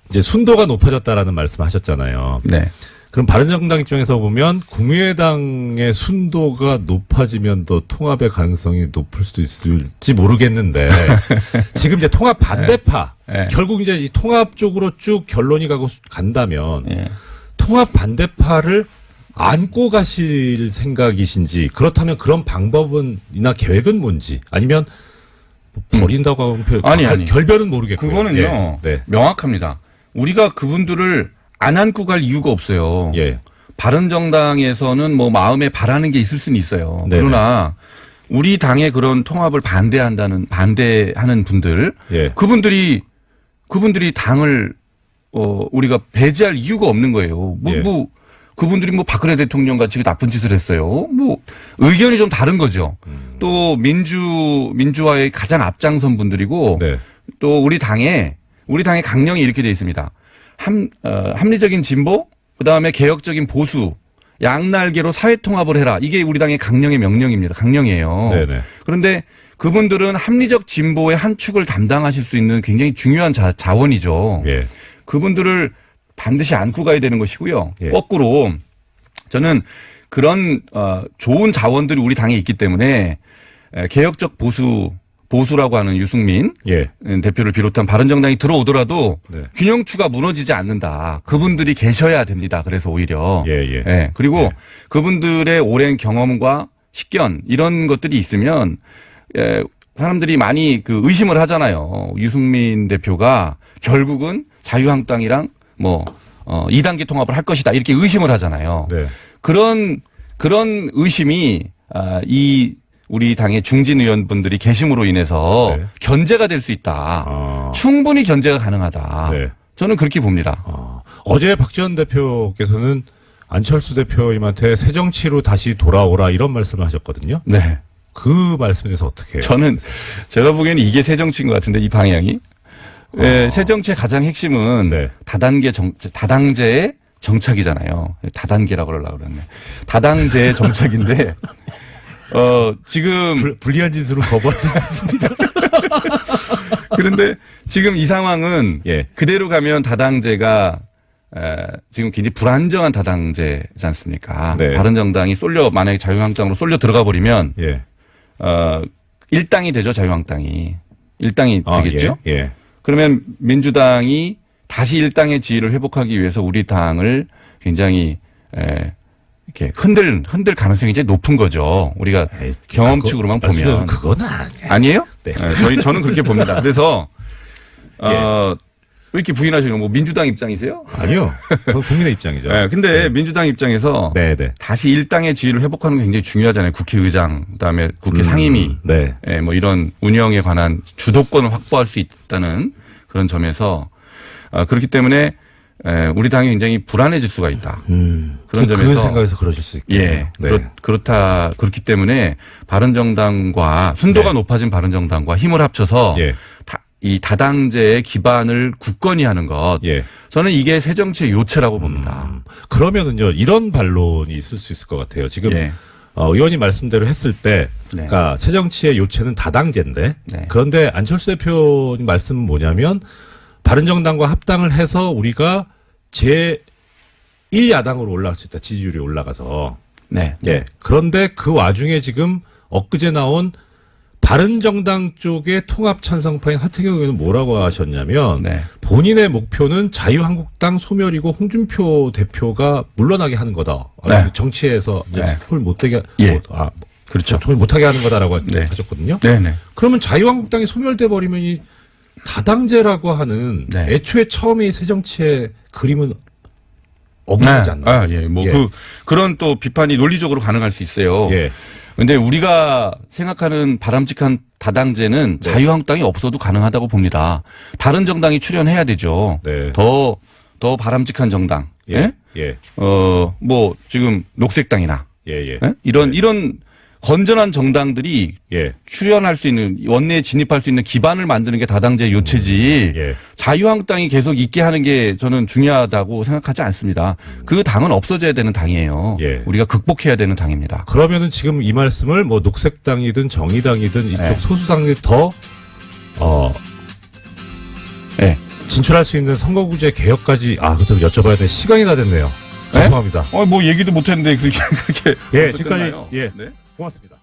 이제 순도가 높아졌다라는 말씀하셨잖아요. 그럼 바른정당 입장에서 보면 국민의당의 순도가 높아지면 더 통합의 가능성이 높을 수도 있을지 모르겠는데 지금 이제 통합 반대파 결국 이제 이 통합 쪽으로 쭉 결론이 간다면 통합 반대파를 안고 가실 생각이신지 그렇다면 그런 방법은이나 계획은 뭔지 아니면 뭐 버린다고 하면 아니. 결별은 모르겠고요. 그거는요. 네. 명확합니다. 우리가 그분들을 안 안고 갈 이유가 없어요. 예. 바른정당에서는 뭐 마음에 바라는 게 있을 수는 있어요. 네네. 그러나 우리 당의 그런 통합을 반대하는 분들, 예. 그분들이 당을 우리가 배제할 이유가 없는 거예요. 예. 그분들이 뭐 박근혜 대통령 같이 나쁜 짓을 했어요. 뭐 의견이 좀 다른 거죠. 또 민주화의 가장 앞장선 분들이고 네. 또 우리 당의 강령이 이렇게 되어 있습니다. 합리적인 진보, 그다음에 개혁적인 보수, 양날개로 사회 통합을 해라. 이게 우리 당의 강령의 명령입니다. 강령이에요. 네네. 그런데 그분들은 합리적 진보의 한 축을 담당하실 수 있는 굉장히 중요한 자원이죠. 예. 그분들을 반드시 안고 가야 되는 것이고요. 예. 거꾸로 저는 그런 좋은 자원들이 우리 당에 있기 때문에 개혁적 보수라고 하는 유승민 예. 대표를 비롯한 바른정당이 들어오더라도 네. 균형추가 무너지지 않는다. 그분들이 계셔야 됩니다. 그래서 오히려. 예. 예. 그리고 예. 그분들의 오랜 경험과 식견 이런 것들이 있으면 사람들이 많이 의심을 하잖아요. 유승민 대표가 결국은 자유한국당이랑 2단계 통합을 할 것이다. 이렇게 의심을 하잖아요. 네. 그런 의심이 우리 당의 중진 의원분들이 계심으로 인해서 네. 견제가 될 수 있다. 충분히 견제가 가능하다. 네. 저는 그렇게 봅니다. 어제 박지원 대표께서는 안철수 대표님한테 새 정치로 다시 돌아오라 이런 말씀을 하셨거든요. 네. 그 말씀에 대해서 어떻게 해요? 저는 제가 보기에는 이게 새 정치인 것 같은데 이 방향이. 네, 새 정치의 가장 핵심은 네. 다당제의 정착이잖아요. 다단계라고 그러려고 그랬네. 다당제의 정착인데 지금 불리한 짓으로 거부하실 수 있습니다. 그런데 지금 이 상황은 예. 그대로 가면 다당제가 지금 굉장히 불안정한 다당제지 않습니까? 네. 바른정당이 만약에 자유한국당으로 쏠려 들어가 버리면 예. 일당이 되죠. 자유한국당이. 일당이 되겠죠. 예. 그러면 민주당이 다시 일당의 지위를 회복하기 위해서 우리 당을 굉장히 이렇게 흔들 가능성이 이제 높은 거죠. 우리가 경험칙으로만 보면. 그건 아니에요? 네. 저는 그렇게 봅니다. 그래서 왜 이렇게 부인하시는 뭐 민주당 입장이세요? 아니요. 그건 국민의 입장이죠. 네, 근데 민주당 입장에서 다시 일당의 지위를 회복하는 게 굉장히 중요하잖아요. 국회의장, 그다음에 국회 상임위, 뭐 이런 운영에 관한 주도권을 확보할 수 있다는 그런 점에서 그렇기 때문에 우리 당이 굉장히 불안해질 수가 있다. 그런 점에서 그 생각에서 그러실 수 있겠네요. 그렇기 때문에 바른정당과 순도가 높아진 바른정당과 힘을 합쳐서 이 다당제의 기반을 굳건히 하는 것. 저는 이게 새 정치의 요체라고 봅니다. 그러면은요, 이런 반론이 있을 수 있을 것 같아요. 지금 의원님 말씀대로 했을 때, 그러니까 새 정치의 요체는 다당제인데, 그런데 안철수 대표님 말씀은 뭐냐면 바른정당과 합당을 해서 우리가 제1야당으로 올라갈 수 있다. 지지율이 올라가서. 그런데 그 와중에 지금 엊그제 나온 바른정당 쪽의 통합 찬성파인 하태경 의원은 뭐라고 하셨냐면 본인의 목표는 자유한국당 소멸이고 홍준표 대표가 물러나게 하는 거다. 정치에서 손을 못하게 그렇죠. 손을 못하게 하는 거다라고 하셨거든요. 그러면 자유한국당이 소멸돼 버리면 이 다당제라고 하는 애초에 처음에 이 새정치의 그림은 없어지지 않나요? 그런 또 비판이 논리적으로 가능할 수 있어요. 근데 우리가 생각하는 바람직한 다당제는 자유한국당이 없어도 가능하다고 봅니다. 다른 정당이 출연해야 되죠. 더 바람직한 정당. 뭐 지금 녹색당이나 이런 건전한 정당들이 출연할 수 있는 원내에 진입할 수 있는 기반을 만드는 게 다당제 요체지 자유한국당이 계속 있게 하는 게 저는 중요하다고 생각하지 않습니다. 그 당은 없어져야 되는 당이에요. 우리가 극복해야 되는 당입니다. 그러면은 지금 이 말씀을 뭐 녹색당이든 정의당이든 이쪽 소수당이 더 진출할 수 있는 선거구제 개혁까지 그것도 여쭤봐야 될 시간이 다 됐네요. 죄송합니다. 뭐 얘기도 못했는데 그렇게 지금까지 고맙습니다.